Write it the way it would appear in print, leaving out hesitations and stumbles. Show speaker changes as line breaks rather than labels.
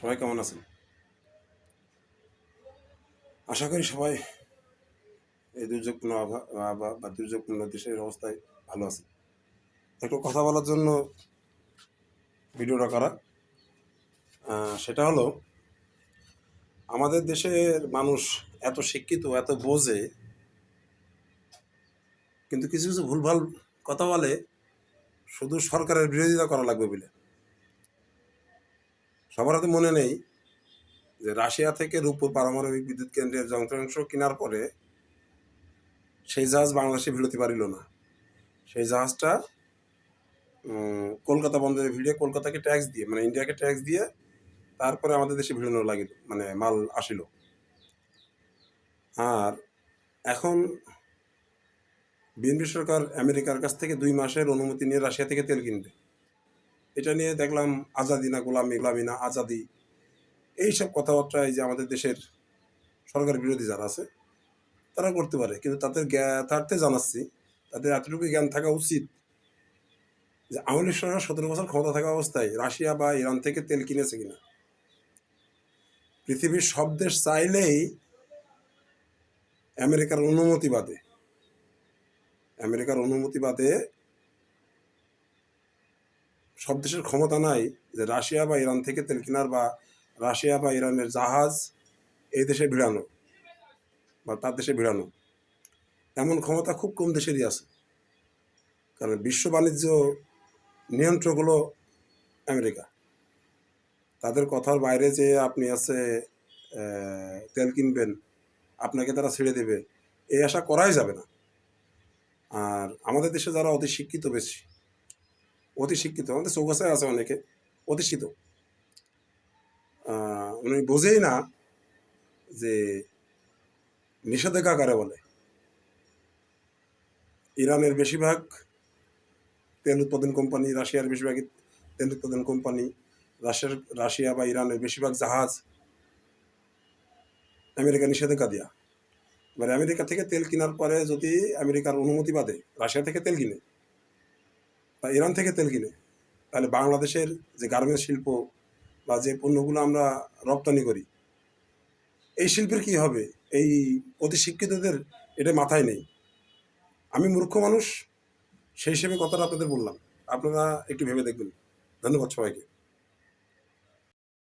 সবাই কেমন আছেন? আশা করি সবাই এই দুর্যোগপূর্ণ আবহাওয়া বা দুর্যোগপূর্ণ দেশের অবস্থায় ভালো আছে। একটু কথা বলার জন্য ভিডিওটা করা। সেটা হলো, আমাদের দেশের মানুষ এত শিক্ষিত, এত বোঝে, কিন্তু কিছু কিছু ভুলভাল কথা বলে শুধু সরকারের বিরোধিতা করা লাগবে বলে। সবার হাতে মনে নেই যে রাশিয়া থেকে রূপপুর পারমাণবিক বিদ্যুৎ কেন্দ্রের যন্ত্রাংশ কেনার পরে সেই জাহাজ বাংলাদেশে ভিড়তে পারিল না। সেই জাহাজটা কলকাতা বন্দরে ভিড়ে কলকাতাকে ট্যাক্স দিয়ে, মানে ইন্ডিয়াকে ট্যাক্স দিয়ে তারপরে আমাদের দেশে ভিড়ানো লাগিল, মানে মাল আসিল। আর এখন বিএনপি সরকার আমেরিকার কাছ থেকে 2 মাসের অনুমতি নিয়ে রাশিয়া থেকে তেল কিনবে। এটা নিয়ে দেখলাম আজাদি না গোলামি, গোলামি না আজাদি, এইসব কথাবার্তা এই যে আমাদের দেশের সরকার বিরোধী যারা আছে তারা করতে পারে, কিন্তু তাদের জ্ঞাতার্থে জানাচ্ছি, তাদের এতটুকু জ্ঞান থাকা উচিত যে আওয়ামী লীগ সরকার 17 বছর ক্ষমতা থাকা অবস্থায় রাশিয়া বা ইরান থেকে তেল কিনেছে কিনা। পৃথিবীর সব দেশ চাইলেই আমেরিকার অনুমতি বাদে সব দেশের ক্ষমতা নাই যে রাশিয়া বা ইরান থেকে তেল কেনার বা রাশিয়া বা ইরানের জাহাজ এই দেশে ভিড়ানো বা তার দেশে ভিড়ানো। এমন ক্ষমতা খুব কম দেশেরই আছে, কারণ বিশ্ব বাণিজ্য নিয়ন্ত্রক হলো আমেরিকা। তাদের কথার বাইরে যে আপনি আছে তেল কিনবেন, আপনাকে তারা ছেড়ে দেবে, এই আশা করাই যাবে না। আর আমাদের দেশে যারা অতি শিক্ষিত, আমাদের চৌকাছায় আছে অনেকে অতিষ্ঠিত, উনি বোঝেই না যে নিষেধাজ্ঞা কারে বলে। ইরানের বেশিরভাগ তেল উৎপাদন কোম্পানি, রাশিয়ার বেশিরভাগই তেল উৎপাদন কোম্পানি, রাশিয়া বা ইরানের বেশিরভাগ জাহাজ আমেরিকা নিষেধাজ্ঞা দেওয়া। এবার আমেরিকা থেকে তেল কেনার পরে যদি আমেরিকার অনুমতি বাদে রাশিয়া থেকে তেল কিনে বা ইরান থেকে তেল কিনে, তাহলে বাংলাদেশের যে গার্মেন্টস শিল্প বা যে পণ্যগুলো আমরা রপ্তানি করি, এই শিল্পের কি হবে? এই অতি শিক্ষিতদের এটা মাথায় নেই। আমি মূর্খ মানুষ, সেই হিসেবে কথাটা আপনাদের বললাম, আপনারা একটু ভেবে দেখবেন। ধন্যবাদ সবাইকে।